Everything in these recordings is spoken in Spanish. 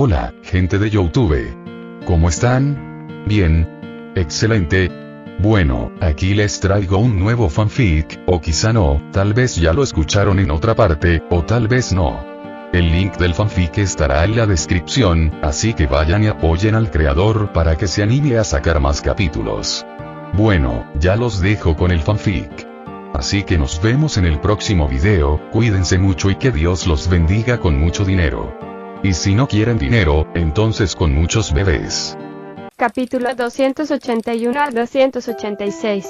Hola, gente de YouTube. ¿Cómo están? Bien. Excelente. Bueno, aquí les traigo un nuevo fanfic, o quizá no, tal vez ya lo escucharon en otra parte, o tal vez no. El link del fanfic estará en la descripción, así que vayan y apoyen al creador para que se anime a sacar más capítulos. Bueno, ya los dejo con el fanfic. Así que nos vemos en el próximo video, cuídense mucho y que Dios los bendiga con mucho dinero. Y si no quieren dinero, entonces con muchos bebés. Capítulo 281 al 286.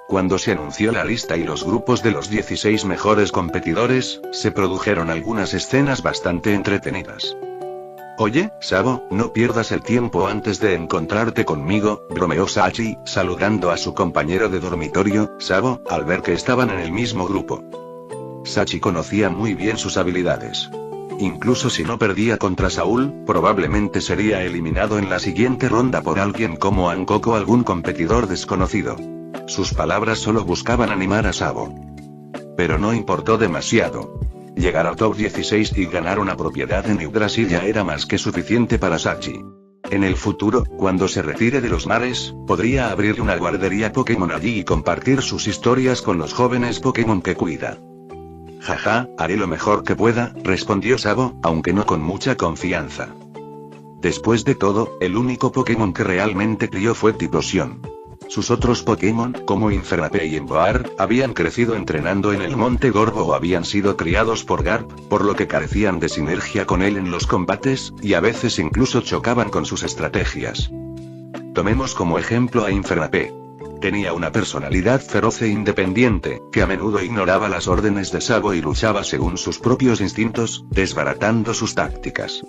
Cuando se anunció la lista y los grupos de los 16 mejores competidores, se produjeron algunas escenas bastante entretenidas. Oye, Sabo, no pierdas el tiempo antes de encontrarte conmigo, bromeó Sachi, saludando a su compañero de dormitorio, Sabo, al ver que estaban en el mismo grupo. Sachi conocía muy bien sus habilidades. Incluso si no perdía contra Saúl, probablemente sería eliminado en la siguiente ronda por alguien como Hancock o algún competidor desconocido. Sus palabras solo buscaban animar a Sabo. Pero no importó demasiado. Llegar al top 16 y ganar una propiedad en Yggdrasil ya era más que suficiente para Sachi. En el futuro, cuando se retire de los mares, podría abrir una guardería Pokémon allí y compartir sus historias con los jóvenes Pokémon que cuida. Jaja, haré lo mejor que pueda, respondió Sabo, aunque no con mucha confianza. Después de todo, el único Pokémon que realmente crió fue Typhlosion. Sus otros Pokémon, como Infernape y Emboar, habían crecido entrenando en el Monte Gorbo o habían sido criados por Garp, por lo que carecían de sinergia con él en los combates, y a veces incluso chocaban con sus estrategias. Tomemos como ejemplo a Infernape. Tenía una personalidad feroz e independiente, que a menudo ignoraba las órdenes de Sabo y luchaba según sus propios instintos, desbaratando sus tácticas.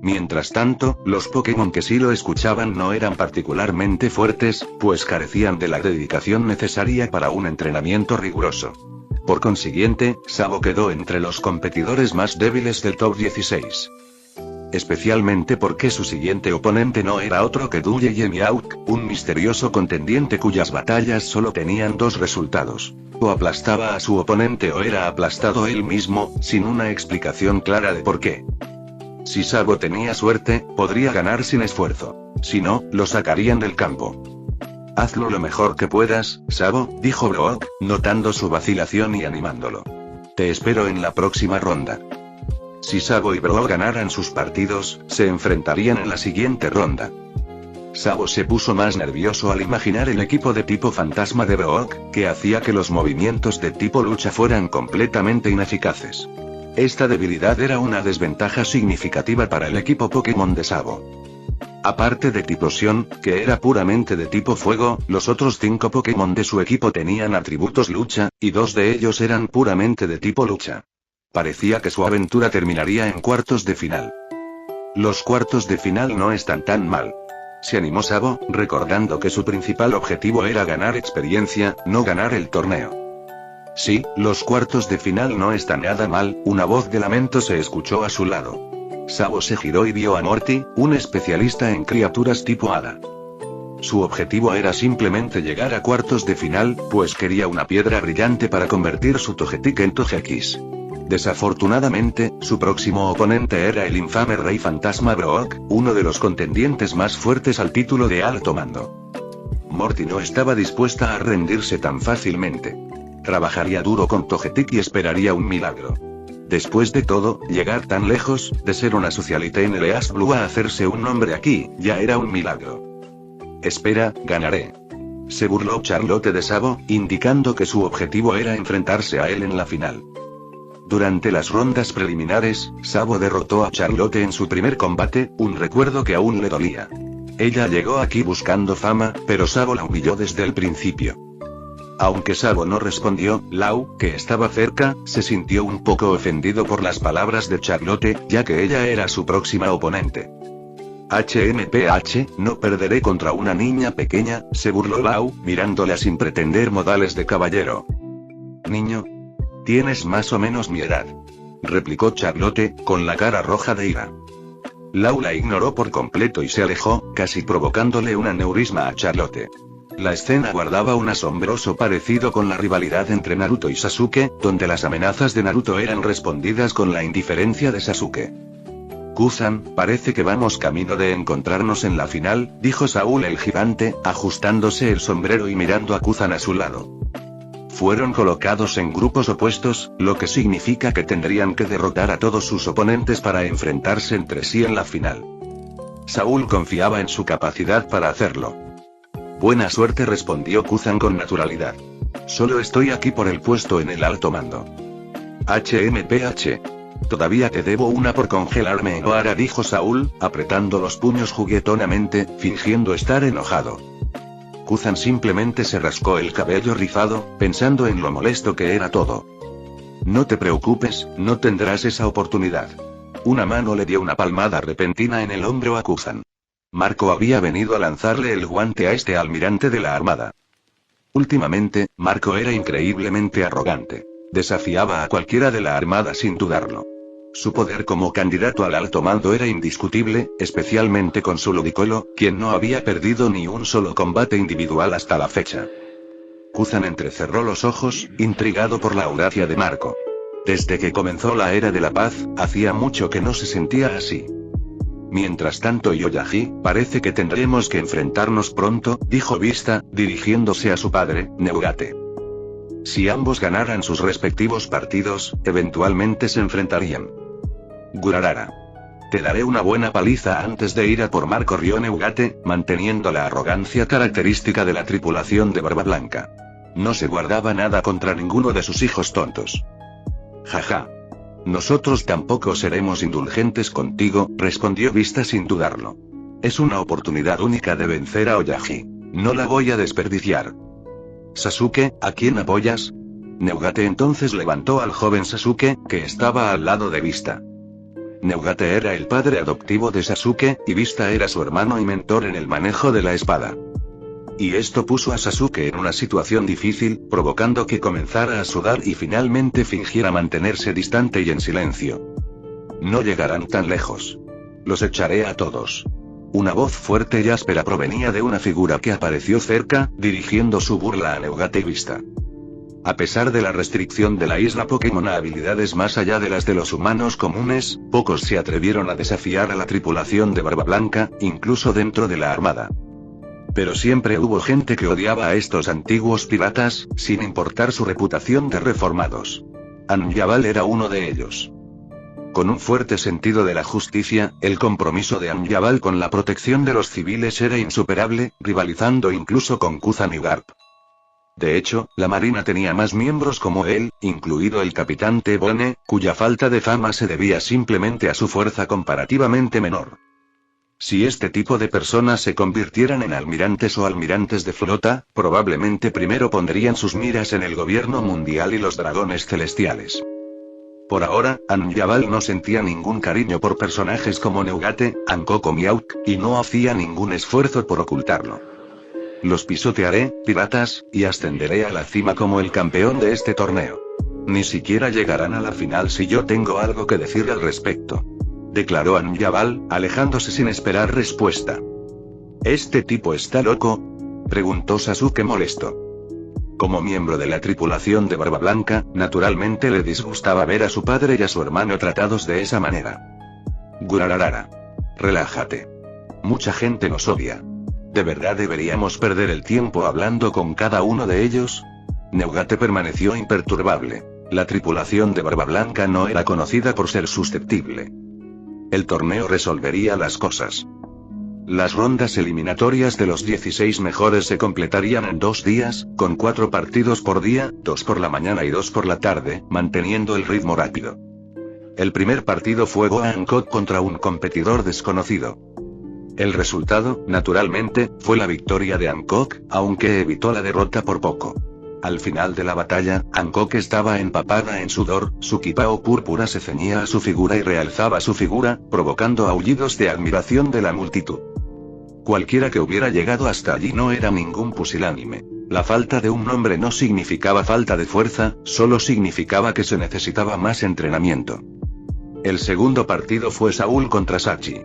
Mientras tanto, los Pokémon que sí lo escuchaban no eran particularmente fuertes, pues carecían de la dedicación necesaria para un entrenamiento riguroso. Por consiguiente, Sabo quedó entre los competidores más débiles del top 16. Especialmente porque su siguiente oponente no era otro que Dulle y Emiauk, un misterioso contendiente cuyas batallas solo tenían dos resultados. O aplastaba a su oponente o era aplastado él mismo, sin una explicación clara de por qué. Si Sabo tenía suerte, podría ganar sin esfuerzo. Si no, lo sacarían del campo. Hazlo lo mejor que puedas, Sabo, dijo Brock, notando su vacilación y animándolo. Te espero en la próxima ronda. Si Sabo y Brock ganaran sus partidos, se enfrentarían en la siguiente ronda. Sabo se puso más nervioso al imaginar el equipo de tipo fantasma de Brock, que hacía que los movimientos de tipo lucha fueran completamente ineficaces. Esta debilidad era una desventaja significativa para el equipo Pokémon de Sabo. Aparte de Typhlosion, que era puramente de tipo fuego, los otros 5 Pokémon de su equipo tenían atributos lucha, y 2 de ellos eran puramente de tipo lucha. Parecía que su aventura terminaría en cuartos de final. Los cuartos de final no están tan mal. Se animó Sabo, recordando que su principal objetivo era ganar experiencia, no ganar el torneo. Sí, los cuartos de final no están nada mal, una voz de lamento se escuchó a su lado. Sabo se giró y vio a Morty, un especialista en criaturas tipo hada. Su objetivo era simplemente llegar a cuartos de final, pues quería una piedra brillante para convertir su Togetic en Togekiss. Desafortunadamente, su próximo oponente era el infame Rey Fantasma Brock, uno de los contendientes más fuertes al título de alto mando. Morty no estaba dispuesta a rendirse tan fácilmente. Trabajaría duro con Togetic y esperaría un milagro. Después de todo, llegar tan lejos, de ser una socialite en el East Blue a hacerse un nombre aquí, ya era un milagro. Espera, ganaré. Se burló Charlotte de Sabo, indicando que su objetivo era enfrentarse a él en la final. Durante las rondas preliminares, Sabo derrotó a Charlotte en su primer combate, un recuerdo que aún le dolía. Ella llegó aquí buscando fama, pero Sabo la humilló desde el principio. Aunque Sabo no respondió, Lau, que estaba cerca, se sintió un poco ofendido por las palabras de Charlotte, ya que ella era su próxima oponente. HMPH, no perderé contra una niña pequeña, se burló Lau, mirándola sin pretender modales de caballero. Niño. Tienes más o menos mi edad. Replicó Charlotte, con la cara roja de ira. Lau la ignoró por completo y se alejó, casi provocándole un aneurisma a Charlotte. La escena guardaba un asombroso parecido con la rivalidad entre Naruto y Sasuke, donde las amenazas de Naruto eran respondidas con la indiferencia de Sasuke. Kuzan, parece que vamos camino de encontrarnos en la final, dijo Saúl el gigante, ajustándose el sombrero y mirando a Kuzan a su lado. Fueron colocados en grupos opuestos, lo que significa que tendrían que derrotar a todos sus oponentes para enfrentarse entre sí en la final. Saúl confiaba en su capacidad para hacerlo. Buena suerte, respondió Kuzan con naturalidad. Solo estoy aquí por el puesto en el alto mando. HMPH. Todavía te debo una por congelarme en Ohara, dijo Saúl, apretando los puños juguetonamente, fingiendo estar enojado. Kuzan simplemente se rascó el cabello rizado, pensando en lo molesto que era todo. No te preocupes, no tendrás esa oportunidad. Una mano le dio una palmada repentina en el hombro a Kuzan. Marco había venido a lanzarle el guante a este almirante de la armada. Últimamente, Marco era increíblemente arrogante. Desafiaba a cualquiera de la armada sin dudarlo. Su poder como candidato al alto mando era indiscutible, especialmente con su ludicolo, quien no había perdido ni un solo combate individual hasta la fecha. Kuzan entrecerró los ojos, intrigado por la audacia de Marco. Desde que comenzó la era de la paz, hacía mucho que no se sentía así. Mientras tanto, Yoyaji, parece que tendremos que enfrentarnos pronto, dijo Vista, dirigiéndose a su padre, Neugate. Si ambos ganaran sus respectivos partidos, eventualmente se enfrentarían. Gurarara. Te daré una buena paliza antes de ir a por Marco, rió Neugate, manteniendo la arrogancia característica de la tripulación de Barba Blanca. No se guardaba nada contra ninguno de sus hijos tontos. Jaja. Nosotros tampoco seremos indulgentes contigo, respondió Vista sin dudarlo. Es una oportunidad única de vencer a Oyaji. No la voy a desperdiciar. Sasuke, ¿a quién apoyas? Neugate entonces levantó al joven Sasuke, que estaba al lado de Vista. Neugate era el padre adoptivo de Sasuke, y Vista era su hermano y mentor en el manejo de la espada. Y esto puso a Sasuke en una situación difícil, provocando que comenzara a sudar y finalmente fingiera mantenerse distante y en silencio. No llegarán tan lejos. Los echaré a todos. Una voz fuerte y áspera provenía de una figura que apareció cerca, dirigiendo su burla a Neugate y Vista. A pesar de la restricción de la isla Pokémon a habilidades más allá de las de los humanos comunes, pocos se atrevieron a desafiar a la tripulación de Barba Blanca, incluso dentro de la armada. Pero siempre hubo gente que odiaba a estos antiguos piratas, sin importar su reputación de reformados. Anjabal era uno de ellos. Con un fuerte sentido de la justicia, el compromiso de Anjabal con la protección de los civiles era insuperable, rivalizando incluso con Kuzan y Garp. De hecho, la marina tenía más miembros como él, incluido el capitán T-Bone, cuya falta de fama se debía simplemente a su fuerza comparativamente menor. Si este tipo de personas se convirtieran en almirantes o almirantes de flota, probablemente primero pondrían sus miras en el gobierno mundial y los dragones celestiales. Por ahora, Anjabal no sentía ningún cariño por personajes como Neugate, Hancock o Miauk, y no hacía ningún esfuerzo por ocultarlo. Los pisotearé, piratas, y ascenderé a la cima como el campeón de este torneo. Ni siquiera llegarán a la final si yo tengo algo que decir al respecto. Declaró Anjabal, alejándose sin esperar respuesta. ¿Este tipo está loco?, preguntó Sasuke molesto. Como miembro de la tripulación de Barba Blanca, naturalmente le disgustaba ver a su padre y a su hermano tratados de esa manera. Gurararara. Relájate. Mucha gente nos odia. ¿De verdad deberíamos perder el tiempo hablando con cada uno de ellos? Neugate permaneció imperturbable. La tripulación de Barba Blanca no era conocida por ser susceptible. El torneo resolvería las cosas. Las rondas eliminatorias de los 16 mejores se completarían en 2 días, con 4 partidos por día, 2 por la mañana y 2 por la tarde, manteniendo el ritmo rápido. El primer partido fue Gohan Hancock contra un competidor desconocido. El resultado, naturalmente, fue la victoria de Hancock, aunque evitó la derrota por poco. Al final de la batalla, Hancock estaba empapada en sudor, su kipao púrpura se ceñía a su figura y realzaba su figura, provocando aullidos de admiración de la multitud. Cualquiera que hubiera llegado hasta allí no era ningún pusilánime. La falta de un nombre no significaba falta de fuerza, solo significaba que se necesitaba más entrenamiento. El segundo partido fue Saúl contra Sachi.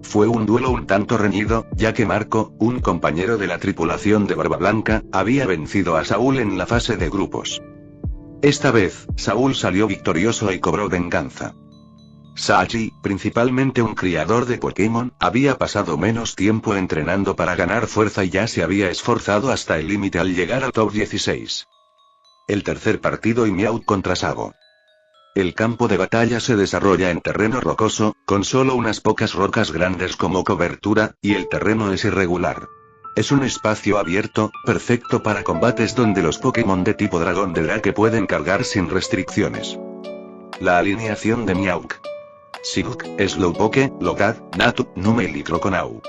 Fue un duelo un tanto reñido, ya que Marco, un compañero de la tripulación de Barba Blanca, había vencido a Saúl en la fase de grupos. Esta vez, Saúl salió victorioso y cobró venganza. Sachi, principalmente un criador de Pokémon, había pasado menos tiempo entrenando para ganar fuerza y ya se había esforzado hasta el límite al llegar al top 16. El tercer partido y Meowth contra Sabo. El campo de batalla se desarrolla en terreno rocoso, con solo unas pocas rocas grandes como cobertura, y el terreno es irregular. Es un espacio abierto, perfecto para combates donde los Pokémon de tipo dragón de Drake pueden cargar sin restricciones. La alineación de Meowth: Silk, Slowpoke, Logad, Natu, Numel y Croconaw.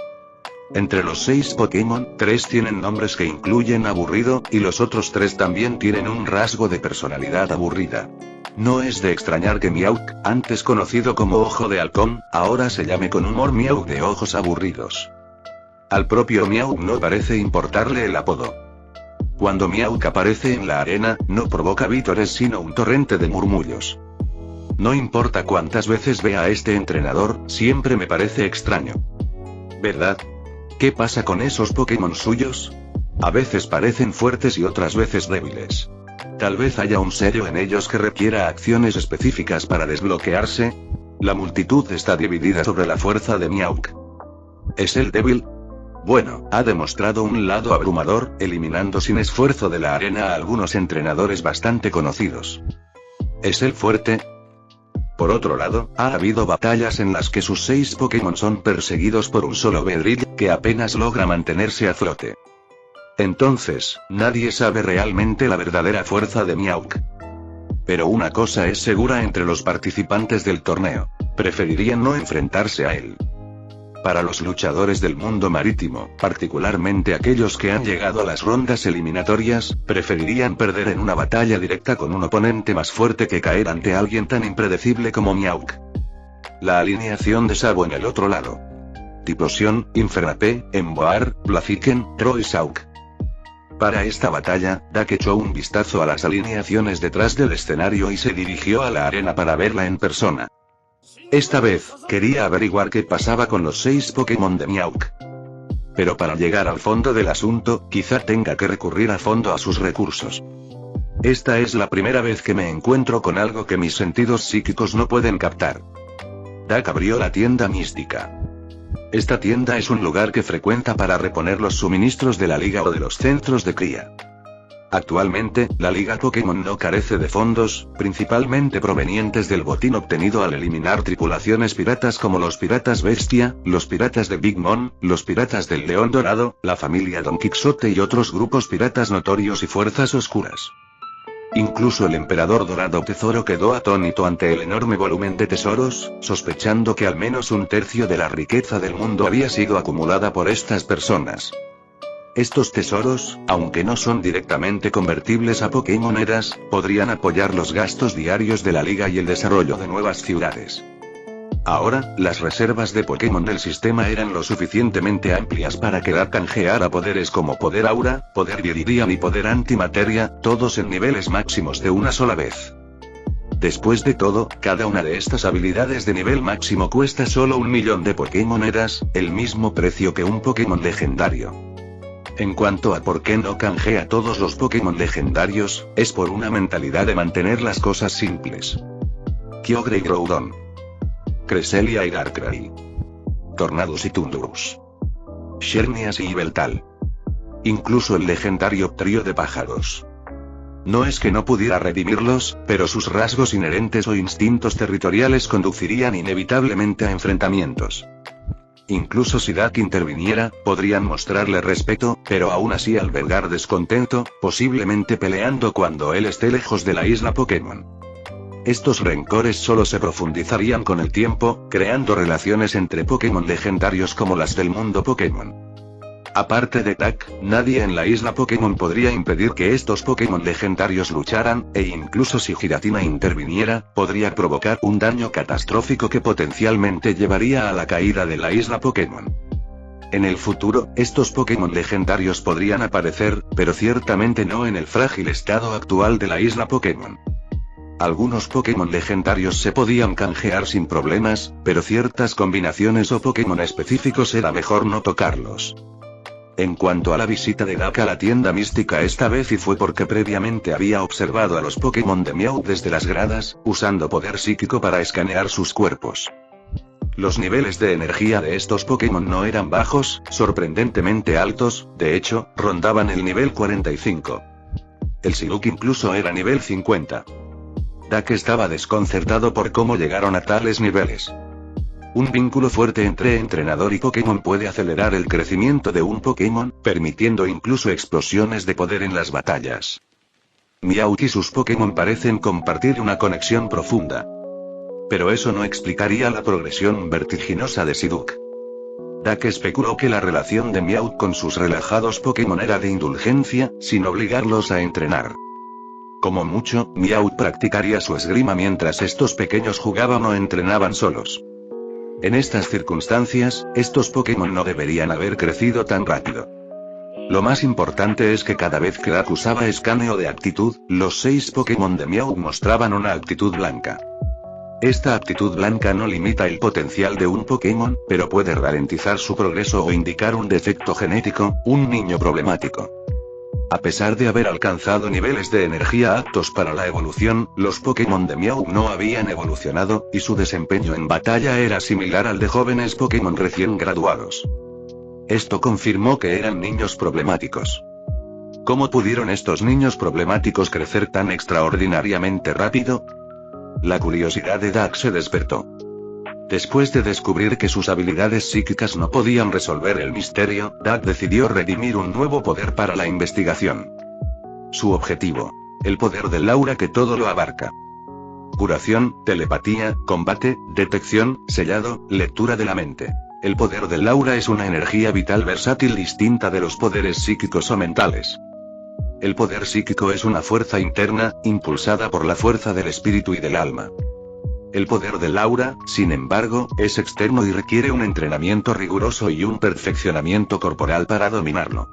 Entre los 6 Pokémon, 3 tienen nombres que incluyen aburrido, y los otros 3 también tienen un rasgo de personalidad aburrida. No es de extrañar que Meowth, antes conocido como Ojo de Halcón, ahora se llame con humor Meowth de ojos aburridos. Al propio Meowth no parece importarle el apodo. Cuando Meowth aparece en la arena, no provoca vítores sino un torrente de murmullos. No importa cuántas veces vea a este entrenador, siempre me parece extraño. ¿Verdad? ¿Qué pasa con esos Pokémon suyos? A veces parecen fuertes y otras veces débiles. Tal vez haya un sello en ellos que requiera acciones específicas para desbloquearse. La multitud está dividida sobre la fuerza de Meowth. ¿Es él débil? Bueno, ha demostrado un lado abrumador, eliminando sin esfuerzo de la arena a algunos entrenadores bastante conocidos. ¿Es él fuerte? Por otro lado, ha habido batallas en las que sus 6 Pokémon son perseguidos por un solo Beedrill, que apenas logra mantenerse a flote. Entonces, nadie sabe realmente la verdadera fuerza de Meowth. Pero una cosa es segura entre los participantes del torneo: preferirían no enfrentarse a él. Para los luchadores del mundo marítimo, particularmente aquellos que han llegado a las rondas eliminatorias, preferirían perder en una batalla directa con un oponente más fuerte que caer ante alguien tan impredecible como Meowth. La alineación de Sabo en el otro lado: Typhlosion, Infernape, Emboar, Blaziken, Trollshauk. Para esta batalla, Dak echó un vistazo a las alineaciones detrás del escenario y se dirigió a la arena para verla en persona. Esta vez, quería averiguar qué pasaba con los 6 Pokémon de Meowth. Pero para llegar al fondo del asunto, quizá tenga que recurrir a fondo a sus recursos. Esta es la primera vez que me encuentro con algo que mis sentidos psíquicos no pueden captar. Dak abrió la tienda mística. Esta tienda es un lugar que frecuenta para reponer los suministros de la liga o de los centros de cría. Actualmente, la Liga Pokémon no carece de fondos, principalmente provenientes del botín obtenido al eliminar tripulaciones piratas como los Piratas Bestia, los Piratas de Big Mom, los Piratas del León Dorado, la familia Don Quixote y otros grupos piratas notorios y fuerzas oscuras. Incluso el Emperador Dorado Tesoro quedó atónito ante el enorme volumen de tesoros, sospechando que al menos un tercio de la riqueza del mundo había sido acumulada por estas personas. Estos tesoros, aunque no son directamente convertibles a Pokémonedas, podrían apoyar los gastos diarios de la liga y el desarrollo de nuevas ciudades. Ahora, las reservas de Pokémon del sistema eran lo suficientemente amplias para que Dak canjeara poderes como Poder Aura, Poder Viridian y Poder Antimateria, todos en niveles máximos de una sola vez. Después de todo, cada una de estas habilidades de nivel máximo cuesta solo 1.000.000 de Pokémonedas, el mismo precio que un Pokémon legendario. En cuanto a por qué no canjea todos los Pokémon legendarios, es por una mentalidad de mantener las cosas simples. Kyogre y Groudon, Cresselia y Darkrai, Tornadus y Tundurus, Xerneas y Yveltal. Incluso el legendario trío de pájaros. No es que no pudiera redimirlos, pero sus rasgos inherentes o instintos territoriales conducirían inevitablemente a enfrentamientos. Incluso si Dak interviniera, podrían mostrarle respeto, pero aún así albergar descontento, posiblemente peleando cuando él esté lejos de la isla Pokémon. Estos rencores solo se profundizarían con el tiempo, creando relaciones entre Pokémon legendarios como las del mundo Pokémon. Aparte de Dak, nadie en la isla Pokémon podría impedir que estos Pokémon legendarios lucharan, e incluso si Giratina interviniera, podría provocar un daño catastrófico que potencialmente llevaría a la caída de la isla Pokémon. En el futuro, estos Pokémon legendarios podrían aparecer, pero ciertamente no en el frágil estado actual de la isla Pokémon. Algunos Pokémon legendarios se podían canjear sin problemas, pero ciertas combinaciones o Pokémon específicos era mejor no tocarlos. En cuanto a la visita de Dak a la tienda mística esta vez, y fue porque previamente había observado a los Pokémon de Meowth desde las gradas, usando poder psíquico para escanear sus cuerpos. Los niveles de energía de estos Pokémon no eran bajos, sorprendentemente altos, de hecho, rondaban el nivel 45. El Psyduck incluso era nivel 50. Dak estaba desconcertado por cómo llegaron a tales niveles. Un vínculo fuerte entre entrenador y Pokémon puede acelerar el crecimiento de un Pokémon, permitiendo incluso explosiones de poder en las batallas. Meowth y sus Pokémon parecen compartir una conexión profunda. Pero eso no explicaría la progresión vertiginosa de Psyduck. Dak especuló que la relación de Meowth con sus relajados Pokémon era de indulgencia, sin obligarlos a entrenar. Como mucho, Meowth practicaría su esgrima mientras estos pequeños jugaban o entrenaban solos. En estas circunstancias, estos Pokémon no deberían haber crecido tan rápido. Lo más importante es que cada vez que Dak usaba escaneo de aptitud, los 6 Pokémon de Meowth mostraban una aptitud blanca. Esta aptitud blanca no limita el potencial de un Pokémon, pero puede ralentizar su progreso o indicar un defecto genético, un niño problemático. A pesar de haber alcanzado niveles de energía aptos para la evolución, los Pokémon de Meowth no habían evolucionado, y su desempeño en batalla era similar al de jóvenes Pokémon recién graduados. Esto confirmó que eran niños problemáticos. ¿Cómo pudieron estos niños problemáticos crecer tan extraordinariamente rápido? La curiosidad de Dak se despertó. Después de descubrir que sus habilidades psíquicas no podían resolver el misterio, Dak decidió redimir un nuevo poder para la investigación. Su objetivo: el poder del aura que todo lo abarca. Curación, telepatía, combate, detección, sellado, lectura de la mente. El poder del aura es una energía vital versátil distinta de los poderes psíquicos o mentales. El poder psíquico es una fuerza interna, impulsada por la fuerza del espíritu y del alma. El poder del aura, sin embargo, es externo y requiere un entrenamiento riguroso y un perfeccionamiento corporal para dominarlo.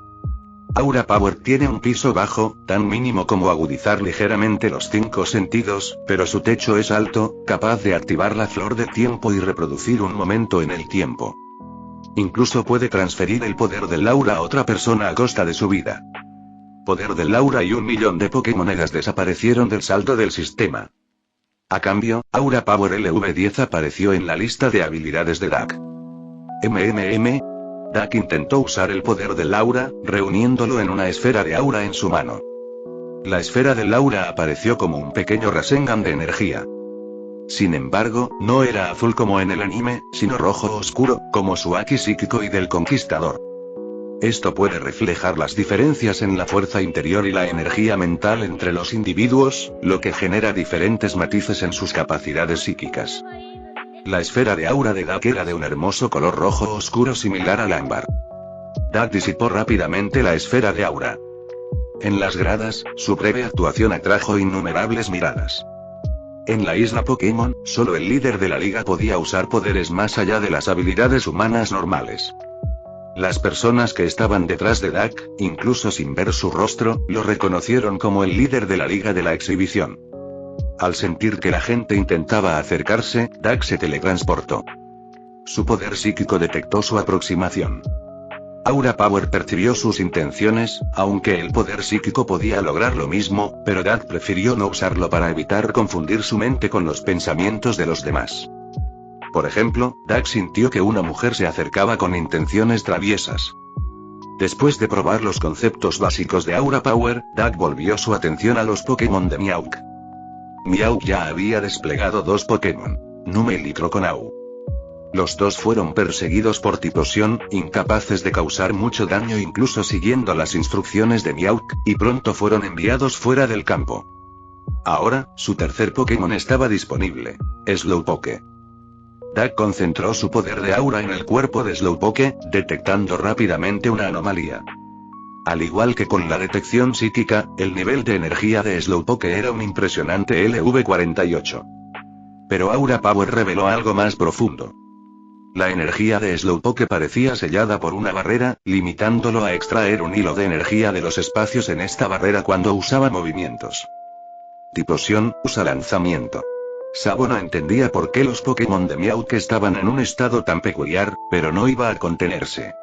Aura Power tiene un piso bajo, tan mínimo como agudizar ligeramente los 5 sentidos, pero su techo es alto, capaz de activar la flor de tiempo y reproducir un momento en el tiempo. Incluso puede transferir el poder del aura a otra persona a costa de su vida. Poder del aura y 1.000.000 de Pokémonedas desaparecieron del saldo del sistema. A cambio, Aura Power LV10 apareció en la lista de habilidades de Dak. Dak intentó usar el poder del aura, reuniéndolo en una esfera de aura en su mano. La esfera del aura apareció como un pequeño Rasengan de energía. Sin embargo, no era azul como en el anime, sino rojo oscuro, como su Aki psíquico y del Conquistador. Esto puede reflejar las diferencias en la fuerza interior y la energía mental entre los individuos, lo que genera diferentes matices en sus capacidades psíquicas. La esfera de aura de Dak era de un hermoso color rojo oscuro similar al ámbar. Dak disipó rápidamente la esfera de aura. En las gradas, su breve actuación atrajo innumerables miradas. En la isla Pokémon, solo el líder de la liga podía usar poderes más allá de las habilidades humanas normales. Las personas que estaban detrás de Dak, incluso sin ver su rostro, lo reconocieron como el líder de la liga de la exhibición. Al sentir que la gente intentaba acercarse, Dak se teletransportó. Su poder psíquico detectó su aproximación. Aura Power percibió sus intenciones, aunque el poder psíquico podía lograr lo mismo, pero Dak prefirió no usarlo para evitar confundir su mente con los pensamientos de los demás. Por ejemplo, Dak sintió que una mujer se acercaba con intenciones traviesas. Después de probar los conceptos básicos de Aura Power, Dak volvió su atención a los Pokémon de Meowth. Meowth ya había desplegado 2 Pokémon, Numel y Croconaw. Los dos fueron perseguidos por Typhlosion, incapaces de causar mucho daño incluso siguiendo las instrucciones de Meowth, y pronto fueron enviados fuera del campo. Ahora, su tercer Pokémon estaba disponible, Slowpoke. Dak concentró su poder de aura en el cuerpo de Slowpoke, detectando rápidamente una anomalía. Al igual que con la detección psíquica, el nivel de energía de Slowpoke era un impresionante LV48. Pero Aura Power reveló algo más profundo. La energía de Slowpoke parecía sellada por una barrera, limitándolo a extraer un hilo de energía de los espacios en esta barrera cuando usaba movimientos. Typhlosion usa lanzamiento. Sabo no entendía por qué los Pokémon de Meowth estaban en un estado tan peculiar, pero no iba a contenerse.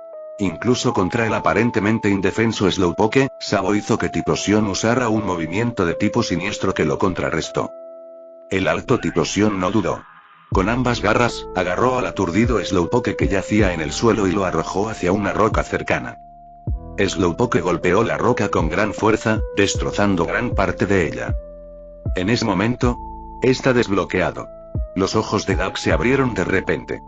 Incluso contra el aparentemente indefenso Slowpoke, Sabo hizo que Typhlosion usara un movimiento de tipo siniestro que lo contrarrestó. El alto Typhlosion no dudó. Con ambas garras, agarró al aturdido Slowpoke que yacía en el suelo y lo arrojó hacia una roca cercana. Slowpoke golpeó la roca con gran fuerza, destrozando gran parte de ella. En ese momento, está desbloqueado. Los ojos de Doug se abrieron de repente.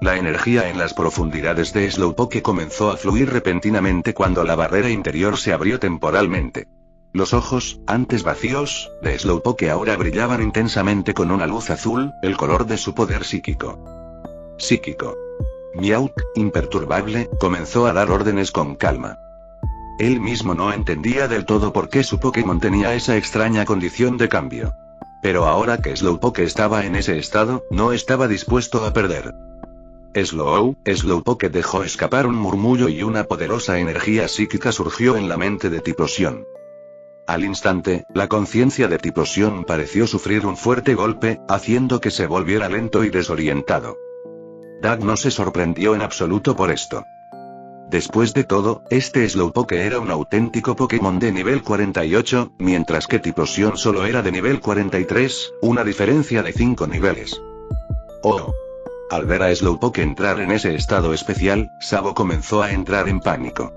La energía en las profundidades de Slowpoke comenzó a fluir repentinamente cuando la barrera interior se abrió temporalmente. Los ojos, antes vacíos, de Slowpoke ahora brillaban intensamente con una luz azul, el color de su poder psíquico. Psíquico. Meowth, imperturbable, comenzó a dar órdenes con calma. Él mismo no entendía del todo por qué su Pokémon tenía esa extraña condición de cambio. Pero ahora que Slowpoke estaba en ese estado, no estaba dispuesto a perder. Slowpoke dejó escapar un murmullo y una poderosa energía psíquica surgió en la mente de Typhlosion. Al instante, la conciencia de Typhlosion pareció sufrir un fuerte golpe, haciendo que se volviera lento y desorientado. Doug no se sorprendió en absoluto por esto. Después de todo, este Slowpoke era un auténtico Pokémon de nivel 48, mientras que Typhlosion solo era de nivel 43, una diferencia de 5 niveles. Oh. Al ver a Slowpoke entrar en ese estado especial, Sabo comenzó a entrar en pánico.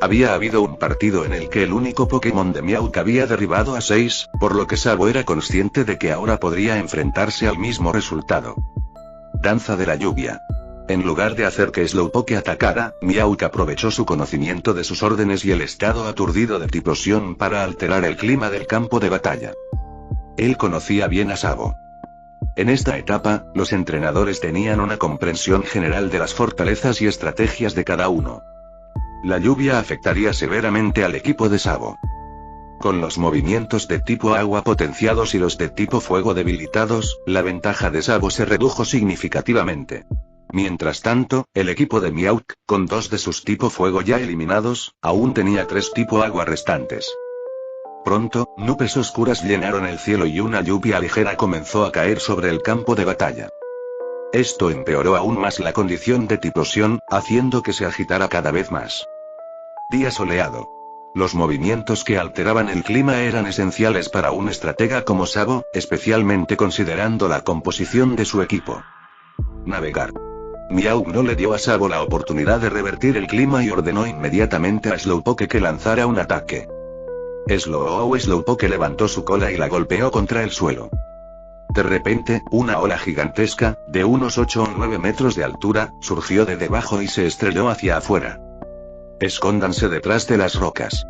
Había habido un partido en el que el único Pokémon de Meowth había derribado a 6, por lo que Sabo era consciente de que ahora podría enfrentarse al mismo resultado. Danza de la lluvia. En lugar de hacer que Slowpoke atacara, Meowth aprovechó su conocimiento de sus órdenes y el estado aturdido de Typhlosion para alterar el clima del campo de batalla. Él conocía bien a Sabo. En esta etapa, los entrenadores tenían una comprensión general de las fortalezas y estrategias de cada uno. La lluvia afectaría severamente al equipo de Sabo. Con los movimientos de tipo agua potenciados y los de tipo fuego debilitados, la ventaja de Sabo se redujo significativamente. Mientras tanto, el equipo de Meowth, con 2 de sus tipo fuego ya eliminados, aún tenía 3 tipo agua restantes. Pronto, nubes oscuras llenaron el cielo y una lluvia ligera comenzó a caer sobre el campo de batalla. Esto empeoró aún más la condición de Typhlosion, haciendo que se agitara cada vez más. Día soleado. Los movimientos que alteraban el clima eran esenciales para un estratega como Sabo, especialmente considerando la composición de su equipo. Navegar. Meowth no le dio a Sabo la oportunidad de revertir el clima y ordenó inmediatamente a Slowpoke que lanzara un ataque. Slowpoke levantó su cola y la golpeó contra el suelo. De repente, una ola gigantesca, de unos 8 o 9 metros de altura, surgió de debajo y se estrelló hacia afuera. Escóndanse detrás de las rocas.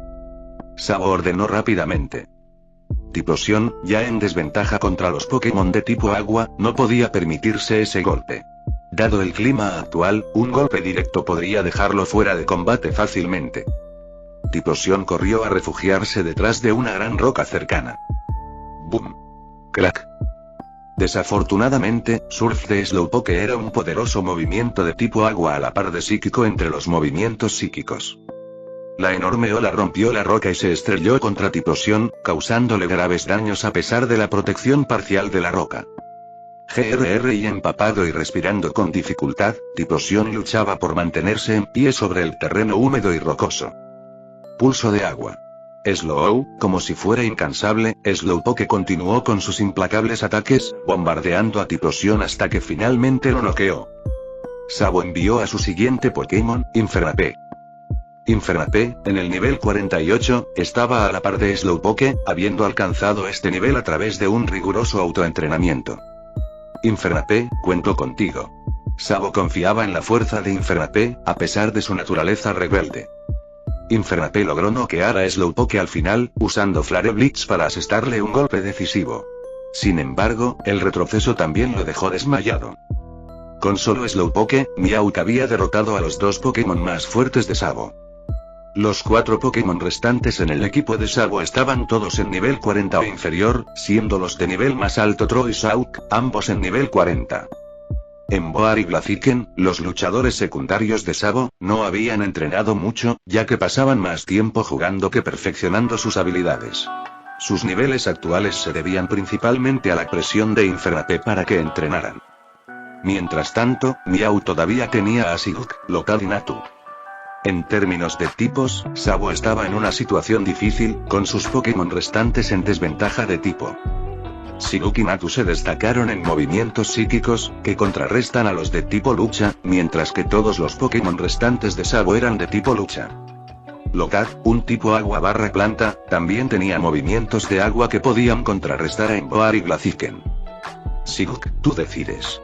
Sabo ordenó rápidamente. Typhlosion, ya en desventaja contra los Pokémon de tipo agua, no podía permitirse ese golpe. Dado el clima actual, un golpe directo podría dejarlo fuera de combate fácilmente. Typhlosion corrió a refugiarse detrás de una gran roca cercana. ¡Bum! ¡Crack! Desafortunadamente, Surf de Slowpoke era un poderoso movimiento de tipo agua a la par de psíquico entre los movimientos psíquicos. La enorme ola rompió la roca y se estrelló contra Typhlosion, causándole graves daños a pesar de la protección parcial de la roca. Y empapado y respirando con dificultad, Typhlosion luchaba por mantenerse en pie sobre el terreno húmedo y rocoso. Pulso de agua. Como si fuera incansable, Slowpoke continuó con sus implacables ataques, bombardeando a Typhlosion hasta que finalmente lo noqueó. Sabo envió a su siguiente Pokémon, Infernape. Infernape, en el nivel 48, estaba a la par de Slowpoke, habiendo alcanzado este nivel a través de un riguroso autoentrenamiento. Infernape, cuento contigo. Sabo confiaba en la fuerza de Infernape, a pesar de su naturaleza rebelde. Infernape logró noquear a Slowpoke al final, usando Flare Blitz para asestarle un golpe decisivo. Sin embargo, el retroceso también lo dejó desmayado. Con solo Slowpoke, Meowth había derrotado a los 2 Pokémon más fuertes de Sabo. Los 4 Pokémon restantes en el equipo de Sabo estaban todos en nivel 40 o inferior, siendo los de nivel más alto Troy y Shawk, ambos en nivel 40. Emboar y Blaziken, los luchadores secundarios de Sabo, no habían entrenado mucho, ya que pasaban más tiempo jugando que perfeccionando sus habilidades. Sus niveles actuales se debían principalmente a la presión de Infernape para que entrenaran. Mientras tanto, Meowth todavía tenía a Siguk, Lotad y Natu. En términos de tipos, Sabo estaba en una situación difícil, con sus Pokémon restantes en desventaja de tipo. Siguk y Natu se destacaron en movimientos psíquicos, que contrarrestan a los de tipo lucha, mientras que todos los Pokémon restantes de Sabo eran de tipo lucha. Locat, un tipo agua/planta, también tenía movimientos de agua que podían contrarrestar a Emboar y Blaziken. Siguk, tú decides.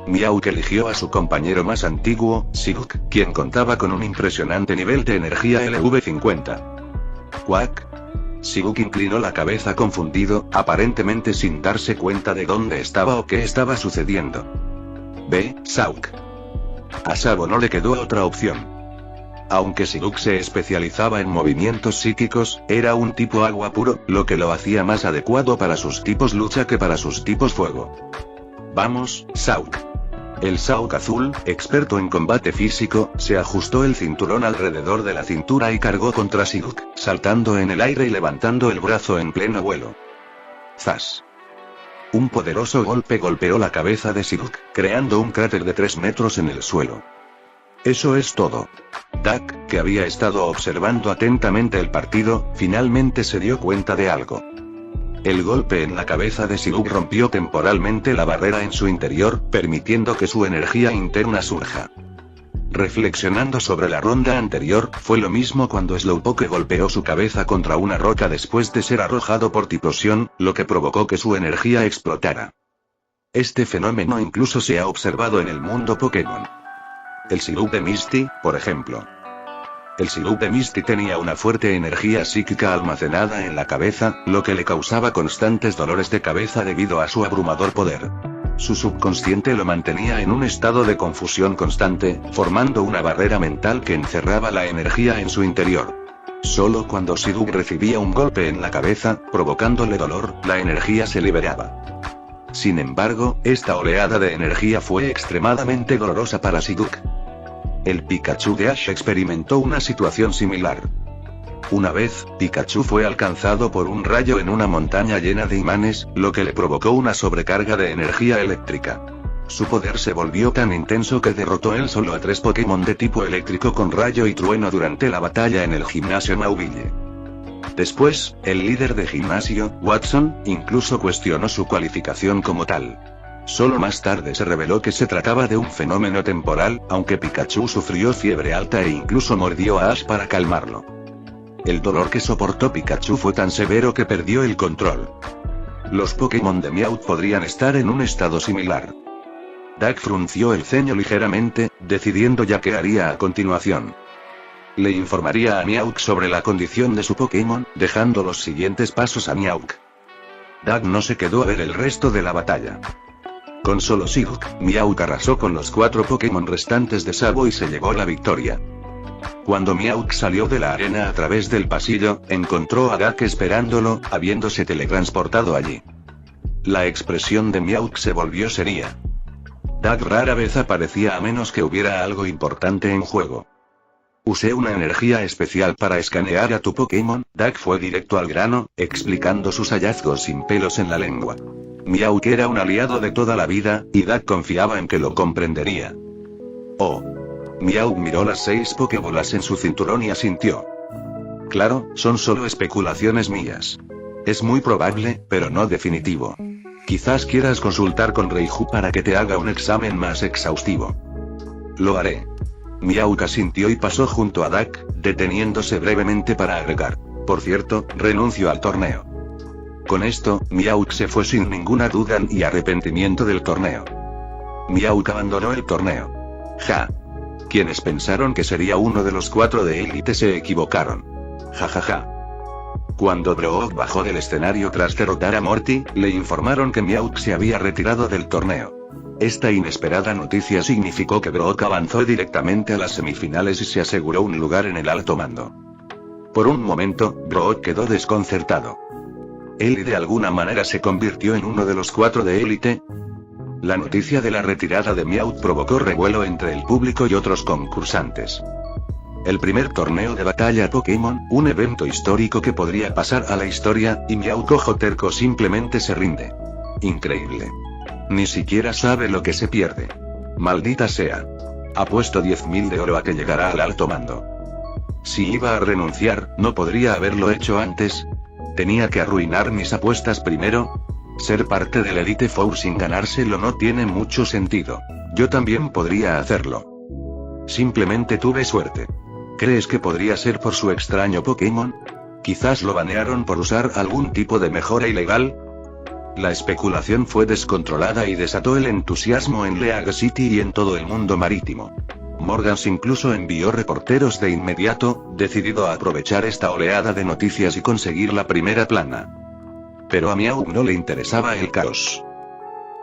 Meowth eligió a su compañero más antiguo, Siguk, quien contaba con un impresionante nivel de energía LV50. Quack. Siguk inclinó la cabeza confundido, aparentemente sin darse cuenta de dónde estaba o qué estaba sucediendo. Ve, Sauk. A Sabo no le quedó otra opción. Aunque Siguk se especializaba en movimientos psíquicos, era un tipo agua puro, lo que lo hacía más adecuado para sus tipos lucha que para sus tipos fuego. Vamos, Sauk. El Sauk azul, experto en combate físico, se ajustó el cinturón alrededor de la cintura y cargó contra Siguk, saltando en el aire y levantando el brazo en pleno vuelo. ¡Zas! Un poderoso golpe golpeó la cabeza de Siguk, creando un cráter de 3 metros en el suelo. Eso es todo. Dak, que había estado observando atentamente el partido, finalmente se dio cuenta de algo. El golpe en la cabeza de Siguk rompió temporalmente la barrera en su interior, permitiendo que su energía interna surja. Reflexionando sobre la ronda anterior, fue lo mismo cuando Slowpoke golpeó su cabeza contra una roca después de ser arrojado por Typhlosion, lo que provocó que su energía explotara. Este fenómeno incluso se ha observado en el mundo Pokémon. El Psyduck de Misty, por ejemplo. El Psyduck de Misty tenía una fuerte energía psíquica almacenada en la cabeza, lo que le causaba constantes dolores de cabeza debido a su abrumador poder. Su subconsciente lo mantenía en un estado de confusión constante, formando una barrera mental que encerraba la energía en su interior. Solo cuando Psyduck recibía un golpe en la cabeza, provocándole dolor, la energía se liberaba. Sin embargo, esta oleada de energía fue extremadamente dolorosa para Psyduck. El Pikachu de Ash experimentó una situación similar. Una vez, Pikachu fue alcanzado por un rayo en una montaña llena de imanes, lo que le provocó una sobrecarga de energía eléctrica. Su poder se volvió tan intenso que derrotó él solo a 3 Pokémon de tipo eléctrico con rayo y trueno durante la batalla en el gimnasio Mauville. Después, el líder de gimnasio, Watson, incluso cuestionó su cualificación como tal. Solo más tarde se reveló que se trataba de un fenómeno temporal, aunque Pikachu sufrió fiebre alta e incluso mordió a Ash para calmarlo. El dolor que soportó Pikachu fue tan severo que perdió el control. Los Pokémon de Meowth podrían estar en un estado similar. Dak frunció el ceño ligeramente, decidiendo ya qué haría a continuación. Le informaría a Meowth sobre la condición de su Pokémon, dejando los siguientes pasos a Meowth. Dak no se quedó a ver el resto de la batalla. Con solo Psyduck, Meowth arrasó con los 4 Pokémon restantes de Sabo y se llevó la victoria. Cuando Meowth salió de la arena a través del pasillo, encontró a Dak esperándolo, habiéndose teletransportado allí. La expresión de Meowth se volvió seria. Dak rara vez aparecía a menos que hubiera algo importante en juego. Usé una energía especial para escanear a tu Pokémon. Dak fue directo al grano, explicando sus hallazgos sin pelos en la lengua. Meowth era un aliado de toda la vida, y Dak confiaba en que lo comprendería. Oh. Meowth miró las 6 Pokébolas en su cinturón y asintió. Claro, son solo especulaciones mías. Es muy probable, pero no definitivo. Quizás quieras consultar con Reiju para que te haga un examen más exhaustivo. Lo haré. Meowth asintió y pasó junto a Dak, deteniéndose brevemente para agregar. Por cierto, renuncio al torneo. Con esto, Meowth se fue sin ninguna duda y arrepentimiento del torneo. Meowth abandonó el torneo. Ja. Quienes pensaron que sería uno de los 4 de élite se equivocaron. Jajaja. Cuando Brook bajó del escenario tras derrotar a Morty, le informaron que Meowth se había retirado del torneo. Esta inesperada noticia significó que Brook avanzó directamente a las semifinales y se aseguró un lugar en el alto mando. Por un momento, Brook quedó desconcertado. ¿Él de alguna manera se convirtió en uno de los 4 de élite? La noticia de la retirada de Meowth provocó revuelo entre el público y otros concursantes. El primer torneo de batalla Pokémon, un evento histórico que podría pasar a la historia, y Meowth ojo terco simplemente se rinde. Increíble. Ni siquiera sabe lo que se pierde. Maldita sea. Apuesto 10.000 de oro a que llegará al alto mando. Si iba a renunciar, ¿no podría haberlo hecho antes? ¿Tenía que arruinar mis apuestas primero? Ser parte del Elite Four sin ganárselo no tiene mucho sentido. Yo también podría hacerlo. Simplemente tuve suerte. ¿Crees que podría ser por su extraño Pokémon? ¿Quizás lo banearon por usar algún tipo de mejora ilegal? La especulación fue descontrolada y desató el entusiasmo en League City y en todo el mundo marítimo. Morgans incluso envió reporteros de inmediato, decidido a aprovechar esta oleada de noticias y conseguir la primera plana. Pero a Meowth no le interesaba el caos.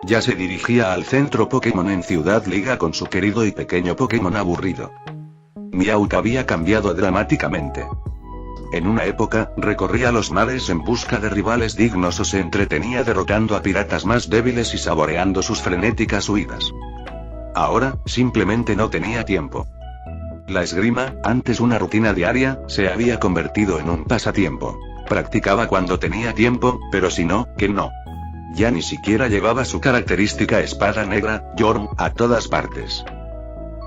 Ya se dirigía al centro Pokémon en Ciudad Liga con su querido y pequeño Pokémon aburrido. Meowth había cambiado dramáticamente. En una época, recorría los mares en busca de rivales dignos o se entretenía derrotando a piratas más débiles y saboreando sus frenéticas huidas. Ahora, simplemente no tenía tiempo. La esgrima, antes una rutina diaria, se había convertido en un pasatiempo. Practicaba cuando tenía tiempo, pero si no, que no. Ya ni siquiera llevaba su característica espada negra, Yorm, a todas partes.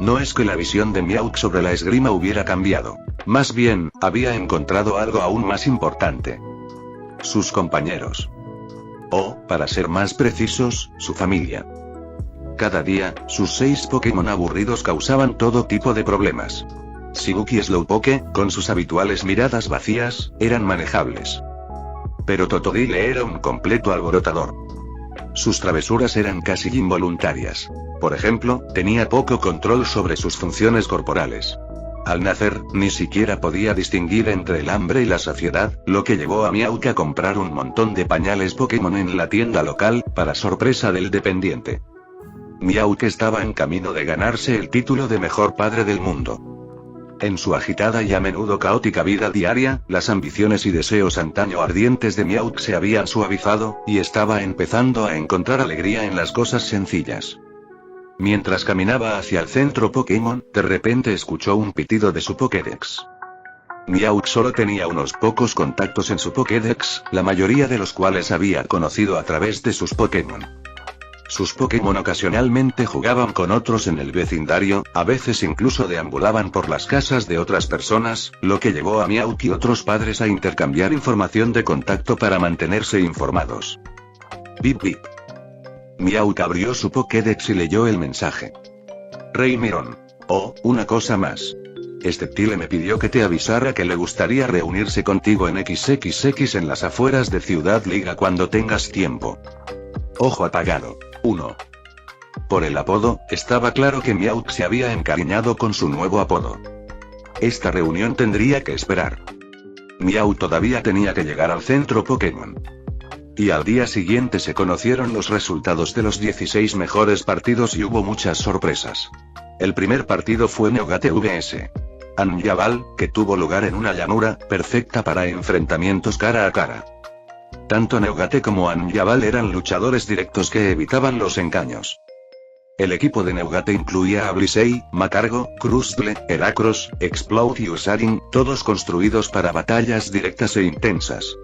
No es que la visión de Meowth sobre la esgrima hubiera cambiado. Más bien, había encontrado algo aún más importante. Sus compañeros. O, para ser más precisos, su familia. Cada día, sus 6 Pokémon aburridos causaban todo tipo de problemas. Shibuki y Slowpoke, con sus habituales miradas vacías, eran manejables. Pero Totodile era un completo alborotador. Sus travesuras eran casi involuntarias. Por ejemplo, tenía poco control sobre sus funciones corporales. Al nacer, ni siquiera podía distinguir entre el hambre y la saciedad, lo que llevó a Meowth a comprar un montón de pañales Pokémon en la tienda local, para sorpresa del dependiente. Meowth estaba en camino de ganarse el título de mejor padre del mundo. En su agitada y a menudo caótica vida diaria, las ambiciones y deseos antaño ardientes de Meowth se habían suavizado, y estaba empezando a encontrar alegría en las cosas sencillas. Mientras caminaba hacia el centro Pokémon, de repente escuchó un pitido de su Pokédex. Meowth solo tenía unos pocos contactos en su Pokédex, la mayoría de los cuales había conocido a través de sus Pokémon. Sus Pokémon ocasionalmente jugaban con otros en el vecindario, a veces incluso deambulaban por las casas de otras personas, lo que llevó a Meowth y otros padres a intercambiar información de contacto para mantenerse informados. Bip bip. Meowth abrió su Pokédex y leyó el mensaje. Rey Miron. Oh, una cosa más. Steptile me pidió que te avisara que le gustaría reunirse contigo en XXX en las afueras de Ciudad Liga cuando tengas tiempo. Ojo apagado. 1. Por el apodo, estaba claro que Meowth se había encariñado con su nuevo apodo. Esta reunión tendría que esperar. Meowth todavía tenía que llegar al centro Pokémon. Y al día siguiente se conocieron los resultados de los 16 mejores partidos y hubo muchas sorpresas. El primer partido fue Neogate vs. Anjabal, que tuvo lugar en una llanura, perfecta para enfrentamientos cara a cara. Tanto Neogate como Anjabal eran luchadores directos que evitaban los engaños. El equipo de Neogate incluía a Blissey, Macargo, Crustle, Heracross, Explode y Usarin, todos construidos para batallas directas e intensas.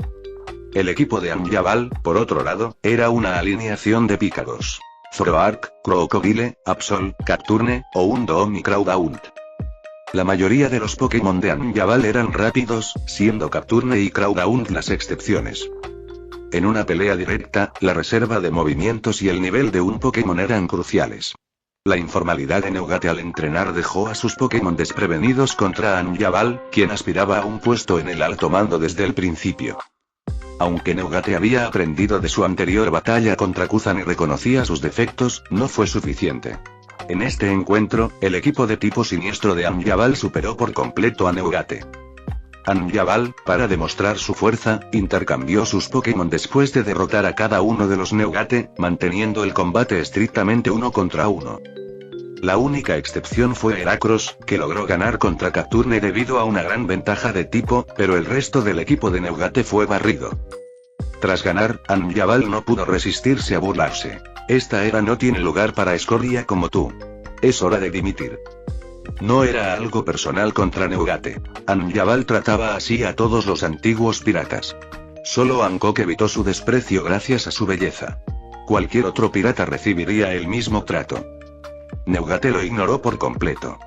El equipo de Anjabal, por otro lado, era una alineación de pícaros. Zoroark, Crocodile, Absol, Cacturne, Houndoom y Crawdaunt. La mayoría de los Pokémon de Anjabal eran rápidos, siendo Cacturne y Crawdaunt las excepciones. En una pelea directa, la reserva de movimientos y el nivel de un Pokémon eran cruciales. La informalidad de Neogate al entrenar dejó a sus Pokémon desprevenidos contra Anjabal, quien aspiraba a un puesto en el alto mando desde el principio. Aunque Neogate había aprendido de su anterior batalla contra Kuzan y reconocía sus defectos, no fue suficiente. En este encuentro, el equipo de tipo siniestro de Anjabal superó por completo a Neogate. Anjabal, para demostrar su fuerza, intercambió sus Pokémon después de derrotar a cada uno de los Neogate, manteniendo el combate estrictamente 1 contra 1. La única excepción fue Heracross, que logró ganar contra Cacturne debido a una gran ventaja de tipo, pero el resto del equipo de Neogate fue barrido. Tras ganar, Anjabal no pudo resistirse a burlarse. Esta era no tiene lugar para escoria como tú. Es hora de dimitir. No era algo personal contra Neogate. Anjabal trataba así a todos los antiguos piratas. Solo Hancock evitó su desprecio gracias a su belleza. Cualquier otro pirata recibiría el mismo trato. Neogate lo ignoró por completo.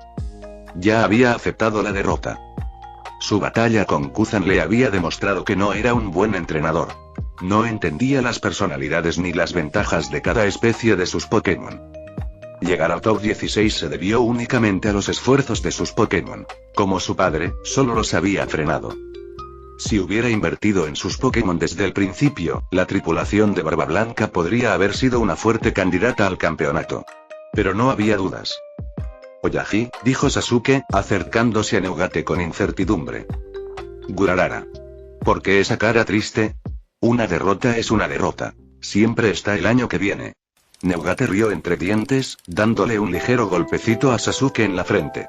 Ya había aceptado la derrota. Su batalla con Kuzan le había demostrado que no era un buen entrenador. No entendía las personalidades ni las ventajas de cada especie de sus Pokémon. Llegar al top 16 se debió únicamente a los esfuerzos de sus Pokémon. Como su padre, solo los había frenado. Si hubiera invertido en sus Pokémon desde el principio, la tripulación de Barba Blanca podría haber sido una fuerte candidata al campeonato. Pero no había dudas. Oyagi, dijo Sasuke, acercándose a Neugate con incertidumbre. Gurarara. ¿Por qué esa cara triste? Una derrota es una derrota. Siempre está el año que viene. Neugate rió entre dientes, dándole un ligero golpecito a Sasuke en la frente.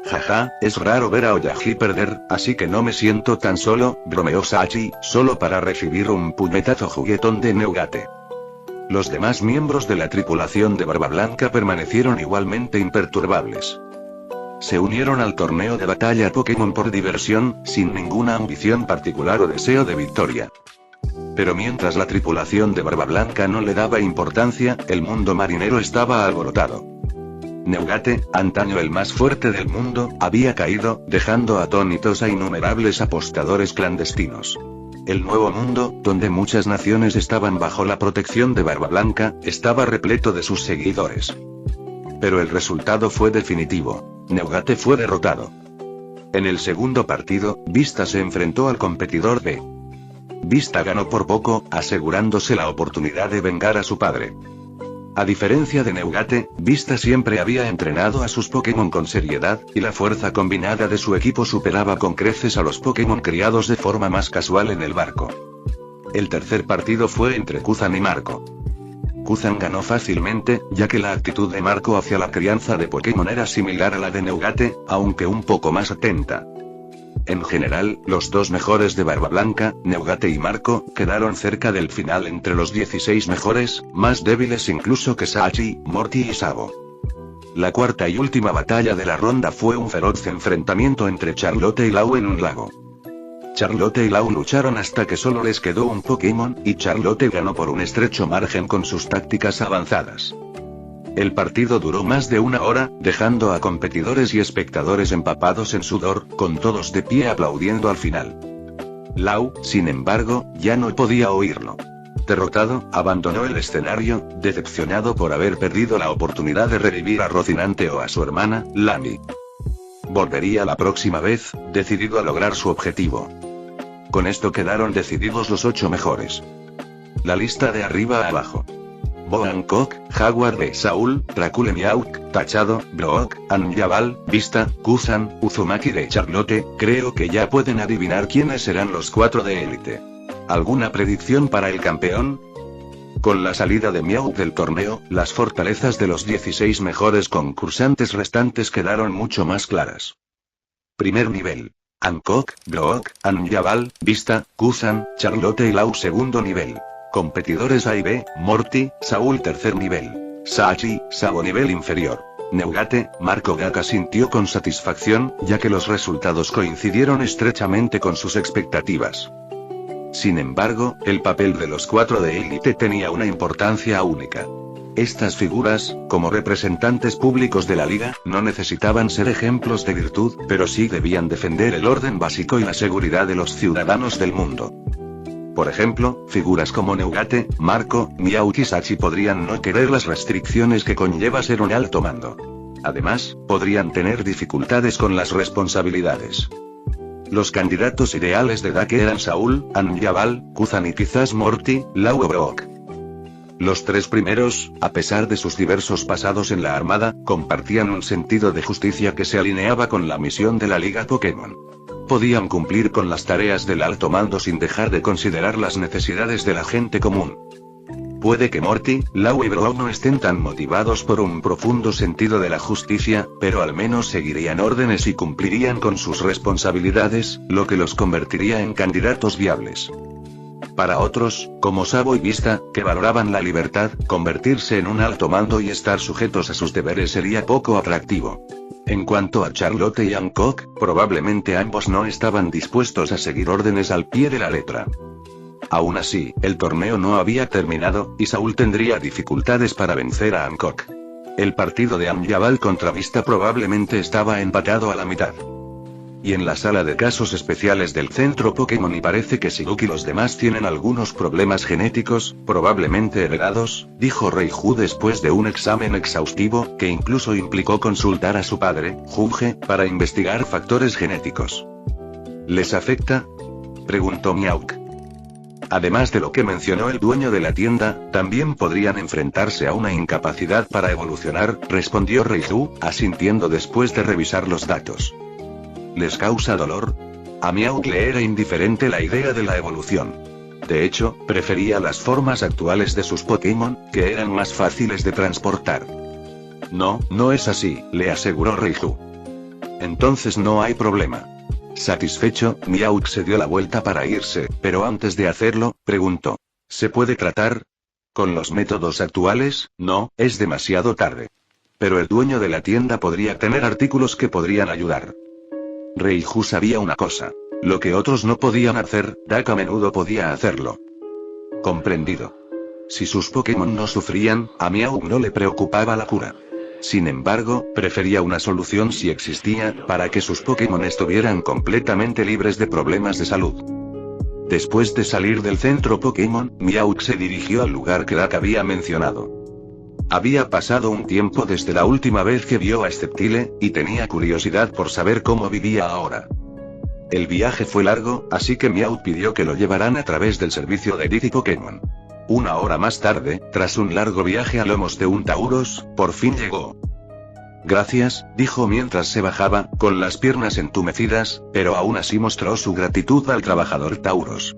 Jaja, es raro ver a Oyagi perder, así que no me siento tan solo, bromeó Sachi, solo para recibir un puñetazo juguetón de Neugate. Los demás miembros de la tripulación de Barba Blanca permanecieron igualmente imperturbables. Se unieron al torneo de batalla Pokémon por diversión, sin ninguna ambición particular o deseo de victoria. Pero mientras la tripulación de Barba Blanca no le daba importancia, el mundo marinero estaba alborotado. Neugate, antaño el más fuerte del mundo, había caído, dejando atónitos a innumerables apostadores clandestinos. El nuevo mundo, donde muchas naciones estaban bajo la protección de Barba Blanca, estaba repleto de sus seguidores. Pero el resultado fue definitivo. Neugate fue derrotado. En el segundo partido, Vista se enfrentó al competidor B. Vista ganó por poco, asegurándose la oportunidad de vengar a su padre. A diferencia de Neugate, Vista siempre había entrenado a sus Pokémon con seriedad, y la fuerza combinada de su equipo superaba con creces a los Pokémon criados de forma más casual en el barco. El tercer partido fue entre Kuzan y Marco. Kuzan ganó fácilmente, ya que la actitud de Marco hacia la crianza de Pokémon era similar a la de Neugate, aunque un poco más atenta. En general, los dos mejores de Barba Blanca, Neugate y Marco, quedaron cerca del final entre los 16 mejores, más débiles incluso que Sachi, Morty y Sabo. La cuarta y última batalla de la ronda fue un feroz enfrentamiento entre Charlotte y Lau en un lago. Charlotte y Lau lucharon hasta que solo les quedó un Pokémon, y Charlotte ganó por un estrecho margen con sus tácticas avanzadas. El partido duró más de una hora, dejando a competidores y espectadores empapados en sudor, con todos de pie aplaudiendo al final. Lau, sin embargo, ya no podía oírlo. Derrotado, abandonó el escenario, decepcionado por haber perdido la oportunidad de revivir a Rocinante o a su hermana, Lamy. Volvería la próxima vez, decidido a lograr su objetivo. Con esto quedaron decididos los 8 mejores. La lista de arriba a abajo. Bo Hancock, Jaguar B. Saúl, Dracule Meowth, Tachado, Brook, Anyabal, Vista, Kuzan, Uzumaki de Charlotte. Creo que ya pueden adivinar quiénes serán los 4 de élite. ¿Alguna predicción para el campeón? Con la salida de Meowth del torneo, las fortalezas de los 16 mejores concursantes restantes quedaron mucho más claras. Primer nivel. Hancock, Brook, Anyabal, Vista, Kuzan, Charlotte y Lau. Segundo nivel. Competidores A y B, Morty, Saúl. Tercer nivel. Sachi, Sabo. Nivel inferior. Neugate, Marco. Gaka sintió con satisfacción, ya que los resultados coincidieron estrechamente con sus expectativas. Sin embargo, el papel de los 4 de élite tenía una importancia única. Estas figuras, como representantes públicos de la liga, no necesitaban ser ejemplos de virtud, pero sí debían defender el orden básico y la seguridad de los ciudadanos del mundo. Por ejemplo, figuras como Neugate, Marco, Meowth y Sachi podrían no querer las restricciones que conlleva ser un alto mando. Además, podrían tener dificultades con las responsabilidades. Los candidatos ideales de Dake eran Saúl, Anyabal, Kuzan y quizás Morty, Lau o Brook. Los 3 primeros, a pesar de sus diversos pasados en la Armada, compartían un sentido de justicia que se alineaba con la misión de la Liga Pokémon. Podían cumplir con las tareas del alto mando sin dejar de considerar las necesidades de la gente común. Puede que Morty, Lau y Brook no estén tan motivados por un profundo sentido de la justicia, pero al menos seguirían órdenes y cumplirían con sus responsabilidades, lo que los convertiría en candidatos viables. Para otros, como Sabo y Vista, que valoraban la libertad, convertirse en un alto mando y estar sujetos a sus deberes sería poco atractivo. En cuanto a Charlotte y Hancock, probablemente ambos no estaban dispuestos a seguir órdenes al pie de la letra. Aún así, el torneo no había terminado, y Saúl tendría dificultades para vencer a Hancock. El partido de Anyabal contra Vista probablemente estaba empatado a la mitad. y en la sala de casos especiales del centro Pokémon, y parece que Shizuki y los demás tienen algunos problemas genéticos, probablemente heredados, dijo Reiju después de un examen exhaustivo, que incluso implicó consultar a su padre, Junge, para investigar factores genéticos. ¿Les afecta?, preguntó Miauk. Además de lo que mencionó el dueño de la tienda, también podrían enfrentarse a una incapacidad para evolucionar, respondió Reiju, asintiendo después de revisar los datos. ¿Les causa dolor? A Miauk le era indiferente la idea de la evolución. De hecho, prefería las formas actuales de sus Pokémon, que eran más fáciles de transportar. No, no es así, le aseguró Reiju. Entonces no hay problema. Satisfecho, Miauk se dio la vuelta para irse, pero antes de hacerlo, preguntó: ¿se puede tratar? Con los métodos actuales, no, es demasiado tarde. Pero el dueño de la tienda podría tener artículos que podrían ayudar. Reiju sabía una cosa. Lo que otros no podían hacer, Dak a menudo podía hacerlo. Comprendido. Si sus Pokémon no sufrían, a Miauk no le preocupaba la cura. Sin embargo, prefería una solución si existía, para que sus Pokémon estuvieran completamente libres de problemas de salud. Después de salir del centro Pokémon, Miauk se dirigió al lugar que Dak había mencionado. Había pasado un tiempo desde la última vez que vio a Sceptile, y tenía curiosidad por saber cómo vivía ahora. El viaje fue largo, así que Miauk pidió que lo llevaran a través del servicio de Didi Pokémon. Una hora más tarde, tras un largo viaje a lomos de un Tauros, por fin llegó. Gracias, dijo mientras se bajaba, con las piernas entumecidas, pero aún así mostró su gratitud al trabajador Tauros.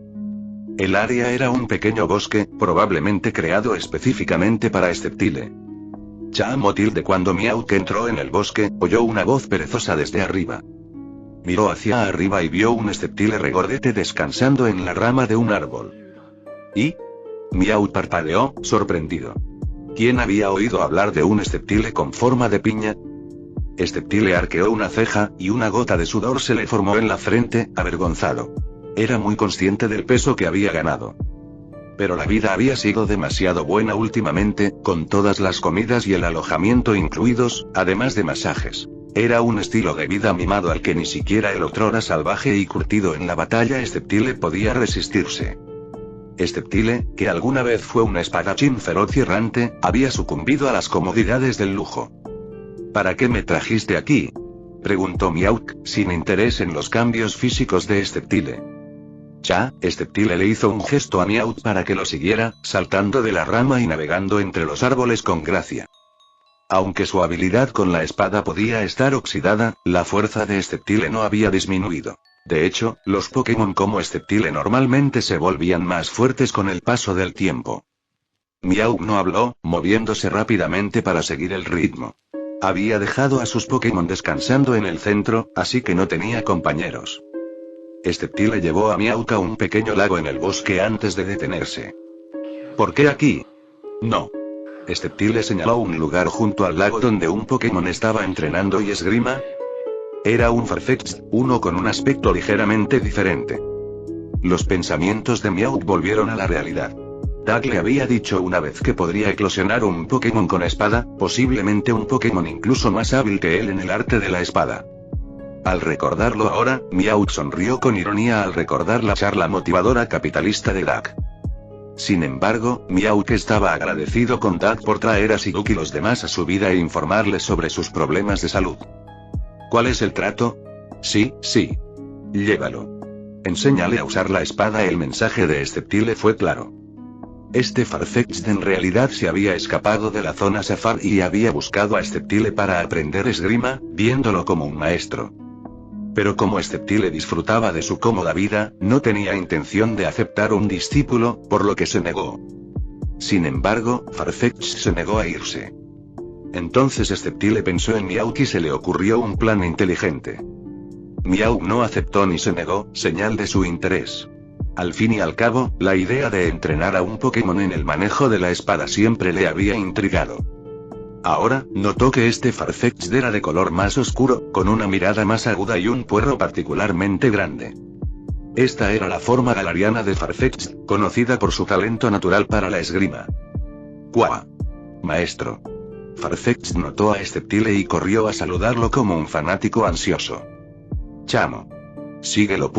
El área era un pequeño bosque, probablemente creado específicamente para Sceptile. Chamotilde. Cuando Miauk entró en el bosque, oyó una voz perezosa desde arriba. Miró hacia arriba y vio un Sceptile regordete descansando en la rama de un árbol. ¿Y? Miauk parpadeó, sorprendido. ¿Quién había oído hablar de un Sceptile con forma de piña? Sceptile arqueó una ceja, y una gota de sudor se le formó en la frente, avergonzado. Era muy consciente del peso que había ganado. Pero la vida había sido demasiado buena últimamente, con todas las comidas y el alojamiento incluidos, además de masajes. Era un estilo de vida mimado al que ni siquiera el otrora salvaje y curtido en la batalla Sceptile podía resistirse. Sceptile, que alguna vez fue un espadachín feroz y errante, había sucumbido a las comodidades del lujo. ¿Para qué me trajiste aquí?, preguntó Miauk, sin interés en los cambios físicos de Sceptile. Sceptile le hizo un gesto a Miauk para que lo siguiera, saltando de la rama y navegando entre los árboles con gracia. Aunque su habilidad con la espada podía estar oxidada, la fuerza de Sceptile no había disminuido. De hecho, los Pokémon como Sceptile normalmente se volvían más fuertes con el paso del tiempo. Miauk no habló, moviéndose rápidamente para seguir el ritmo. Había dejado a sus Pokémon descansando en el centro, así que no tenía compañeros. Sceptile llevó a Miauk a un pequeño lago en el bosque antes de detenerse. ¿Por qué aquí? No. Sceptile señaló un lugar junto al lago donde un Pokémon estaba entrenando y esgrima. Era un Farfetch'd, uno con un aspecto ligeramente diferente. Los pensamientos de Miauk volvieron a la realidad. Dak le había dicho una vez que podría eclosionar un Pokémon con espada, posiblemente un Pokémon incluso más hábil que él en el arte de la espada. Al recordarlo ahora, Miauk sonrió con ironía al recordar la charla motivadora capitalista de Dak. Sin embargo, Miauk estaba agradecido con Dak por traer a Shizuki y los demás a su vida e informarles sobre sus problemas de salud. ¿Cuál es el trato? Sí. Llévalo. Enséñale a usar la espada. El mensaje de Sceptile fue claro. Este Farfetch'd en realidad se había escapado de la zona Safari y había buscado a Sceptile para aprender esgrima, viéndolo como un maestro. Pero como Sceptile disfrutaba de su cómoda vida, no tenía intención de aceptar un discípulo, por lo que se negó. Sin embargo, Farfetch'd se negó a irse. Entonces Sceptile pensó en Miauk y se le ocurrió un plan inteligente. Miauk no aceptó ni se negó, señal de su interés. Al fin y al cabo, la idea de entrenar a un Pokémon en el manejo de la espada siempre le había intrigado. Ahora, notó que este Farfetch'd era de color más oscuro, con una mirada más aguda y un puerro particularmente grande. Esta era la forma galariana de Farfetch'd, conocida por su talento natural para la esgrima. ¡Cuá! Maestro. Farfetch'd notó a Sceptile y corrió a saludarlo como un fanático ansioso. Chamo. Síguelo.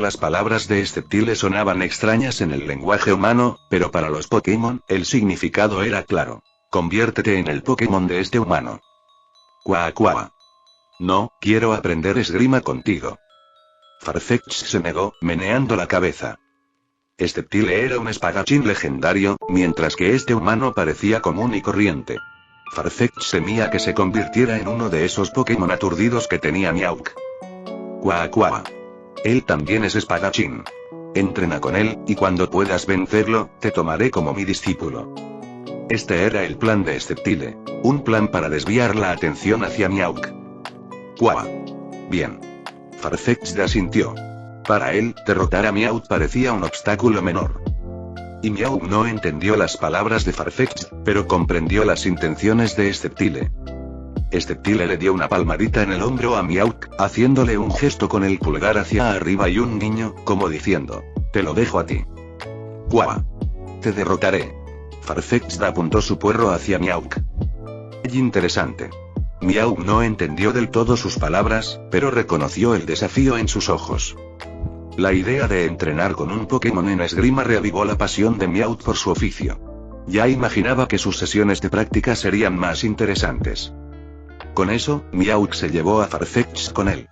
Las palabras de Sceptile sonaban extrañas en el lenguaje humano, pero para los Pokémon, el significado era claro. Conviértete en el Pokémon de este humano. Cuá. No, quiero aprender esgrima contigo. Farfetch'd se negó, meneando la cabeza. Sceptile era un espadachín legendario, mientras que este humano parecía común y corriente. Farfetch'd temía que se convirtiera en uno de esos Pokémon aturdidos que tenía Meowth. Cuá. Él también es espadachín. Entrena con él, y cuando puedas vencerlo, te tomaré como mi discípulo. Este era el plan de Sceptile. Un plan para desviar la atención hacia Meowth. Cuá. Bien. Farfetch'd asintió. Para él, derrotar a Meowth parecía un obstáculo menor. Y Meowth no entendió las palabras de Farfetch'd, pero comprendió las intenciones de Sceptile. Sceptile le dio una palmadita en el hombro a Meowth, haciéndole un gesto con el pulgar hacia arriba y un guiño, como diciendo, te lo dejo a ti. Cuá. Te derrotaré. Farfetch'd apuntó su puerro hacia Meowth. Interesante. Meowth no entendió del todo sus palabras, pero reconoció el desafío en sus ojos. La idea de entrenar con un Pokémon en esgrima reavivó la pasión de Meowth por su oficio. Ya imaginaba que sus sesiones de práctica serían más interesantes. Con eso, Meowth se llevó a Farfetch'd con él.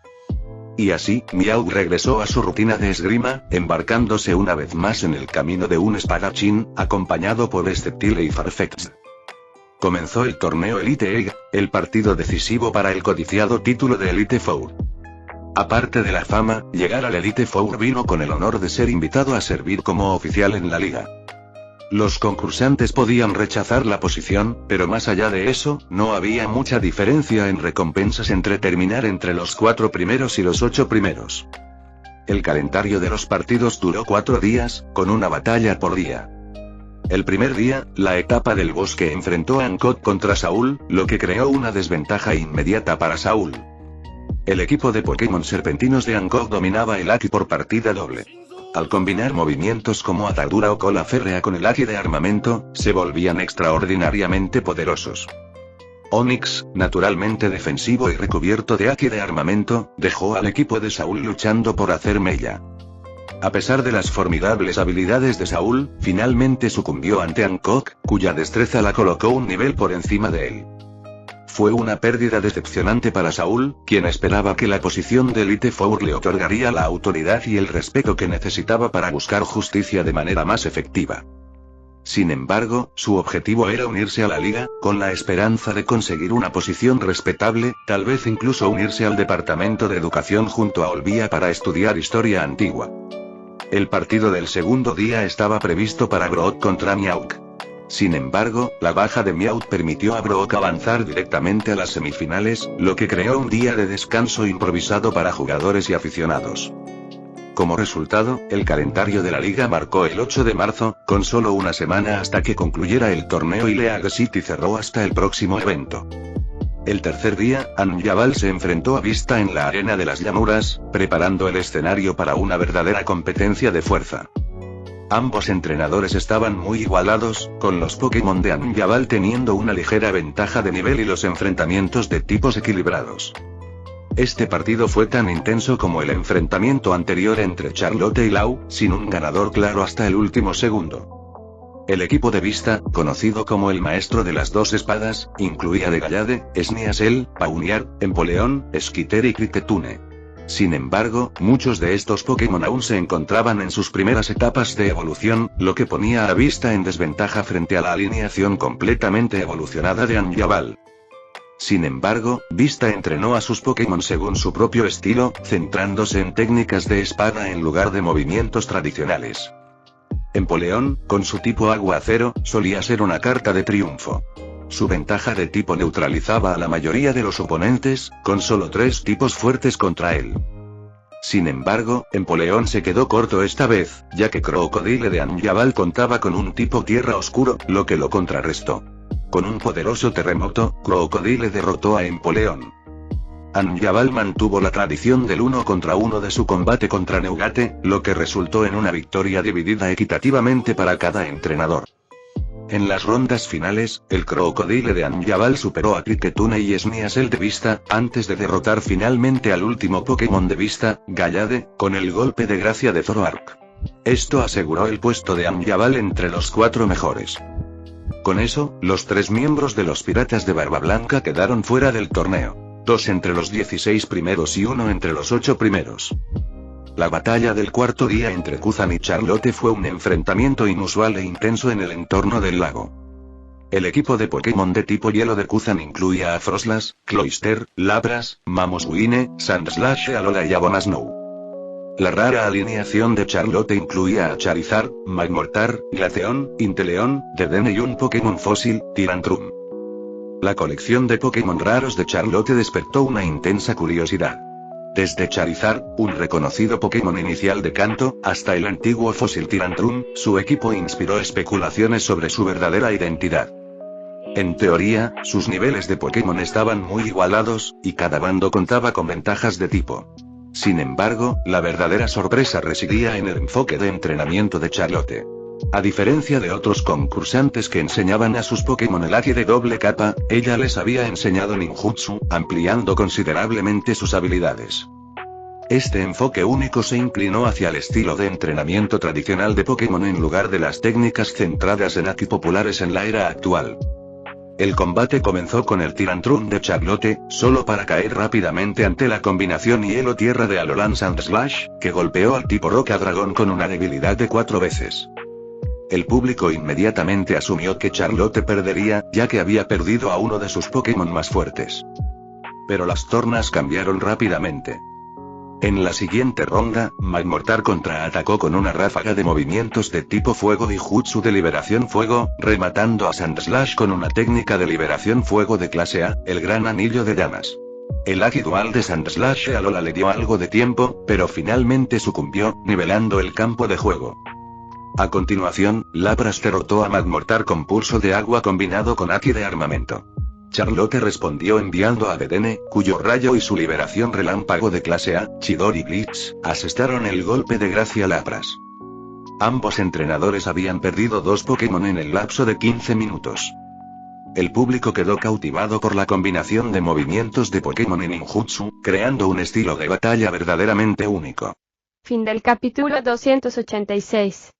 Y así, Meowth regresó a su rutina de esgrima, embarcándose una vez más en el camino de un espadachín, acompañado por Sceptile y Farfetch'd. Comenzó el torneo Elite Eight, el partido decisivo para el codiciado título de Elite Four. Aparte de la fama, llegar al Elite Four vino con el honor de ser invitado a servir como oficial en la liga. Los concursantes podían rechazar la posición, pero más allá de eso, no había mucha diferencia en recompensas entre terminar entre los 4 primeros y los 8 primeros. El calendario de los partidos duró 4 días, con una batalla por día. El primer día, la etapa del bosque enfrentó a Hancock contra Saúl, lo que creó una desventaja inmediata para Saúl. El equipo de Pokémon serpentinos de Hancock dominaba el Aki por partida doble. Al combinar movimientos como atadura o cola férrea con el Aki de armamento, se volvían extraordinariamente poderosos. Onix, naturalmente defensivo y recubierto de Aki de armamento, dejó al equipo de Saúl luchando por hacer mella. A pesar de las formidables habilidades de Saúl, finalmente sucumbió ante Hancock, cuya destreza la colocó un nivel por encima de él. Fue una pérdida decepcionante para Saúl, quien esperaba que la posición de Elite Four le otorgaría la autoridad y el respeto que necesitaba para buscar justicia de manera más efectiva. Sin embargo, su objetivo era unirse a la liga, con la esperanza de conseguir una posición respetable, tal vez incluso unirse al departamento de educación junto a Olvia para estudiar historia antigua. El partido del segundo día estaba previsto para Brock contra Meowth. Sin embargo, la baja de Meowth permitió a Brock avanzar directamente a las semifinales, lo que creó un día de descanso improvisado para jugadores y aficionados. Como resultado, el calendario de la liga marcó el 8 de marzo, con solo una semana hasta que concluyera el torneo y League City cerró hasta el próximo evento. El tercer día, Anjabal se enfrentó a Vista en la arena de las llanuras, preparando el escenario para una verdadera competencia de fuerza. Ambos entrenadores estaban muy igualados, con los Pokémon de Anjabal teniendo una ligera ventaja de nivel y los enfrentamientos de tipos equilibrados. Este partido fue tan intenso como el enfrentamiento anterior entre Charlotte y Lau, sin un ganador claro hasta el último segundo. El equipo de Vista, conocido como el maestro de las dos espadas, incluía de Gallade, Sneasel, Pawniard, Empoleon, Skiter y Kricketune. Sin embargo, muchos de estos Pokémon aún se encontraban en sus primeras etapas de evolución, lo que ponía a Vista en desventaja frente a la alineación completamente evolucionada de Anjabal. Sin embargo, Vista entrenó a sus Pokémon según su propio estilo, centrándose en técnicas de espada en lugar de movimientos tradicionales. Empoleon, con su tipo agua acero, solía ser una carta de triunfo. Su ventaja de tipo neutralizaba a la mayoría de los oponentes, con solo 3 tipos fuertes contra él. Sin embargo, Empoleon se quedó corto esta vez, ya que Crocodile de Anjabal contaba con un tipo tierra oscuro, lo que lo contrarrestó. Con un poderoso terremoto, Crocodile derrotó a Empoleon. Anjabal mantuvo la tradición del 1 contra 1 de su combate contra Neugate, lo que resultó en una victoria dividida equitativamente para cada entrenador. En las rondas finales, el Crocodile de Anjabal superó a Cricketune y Sneasel de Vista, antes de derrotar finalmente al último Pokémon de Vista, Gallade, con el golpe de gracia de Zoroark. Esto aseguró el puesto de Anjabal entre los 4 mejores. Con eso, los 3 miembros de los Piratas de Barba Blanca quedaron fuera del torneo. 2 entre los 16 primeros y 1 entre los 8 primeros. La batalla del cuarto día entre Kuzan y Charlotte fue un enfrentamiento inusual e intenso en el entorno del lago. El equipo de Pokémon de tipo hielo de Kuzan incluía a Froslass, Cloyster, Lapras, Mamoswine, Sandslash, Alola y Abomasnow. La rara alineación de Charlotte incluía a Charizard, Magmortar, Glaceon, Inteleon, Dedenne y un Pokémon fósil, Tyrantrum. La colección de Pokémon raros de Charlotte despertó una intensa curiosidad. Desde Charizard, un reconocido Pokémon inicial de Kanto, hasta el antiguo fósil Tyrantrum, su equipo inspiró especulaciones sobre su verdadera identidad. En teoría, sus niveles de Pokémon estaban muy igualados, y cada bando contaba con ventajas de tipo. Sin embargo, la verdadera sorpresa residía en el enfoque de entrenamiento de Charlotte. A diferencia de otros concursantes que enseñaban a sus Pokémon el Haki de doble capa, ella les había enseñado ninjutsu, ampliando considerablemente sus habilidades. Este enfoque único se inclinó hacia el estilo de entrenamiento tradicional de Pokémon en lugar de las técnicas centradas en Haki populares en la era actual. El combate comenzó con el Tyrantrum de Charlotte, solo para caer rápidamente ante la combinación hielo-tierra de Alolan Sandslash, que golpeó al tipo Roca Dragón con una debilidad de 4 veces. El público inmediatamente asumió que Charlotte perdería, ya que había perdido a uno de sus Pokémon más fuertes. Pero las tornas cambiaron rápidamente. En la siguiente ronda, Magmortar contraatacó con una ráfaga de movimientos de tipo fuego y jutsu de liberación fuego, rematando a Sandslash con una técnica de liberación fuego de clase A, el gran anillo de llamas. El Haki dual de Sandslash a Alola le dio algo de tiempo, pero finalmente sucumbió, nivelando el campo de juego. A continuación, Lapras derrotó a Magmortar con pulso de agua combinado con Haki de armamento. Charlotte respondió enviando a Dedenne, cuyo rayo y su liberación relámpago de clase A, Chidori y Blitz, asestaron el golpe de gracia a Lapras. Ambos entrenadores habían perdido 2 Pokémon en el lapso de 15 minutos. El público quedó cautivado por la combinación de movimientos de Pokémon y ninjutsu, creando un estilo de batalla verdaderamente único. Fin del capítulo 286.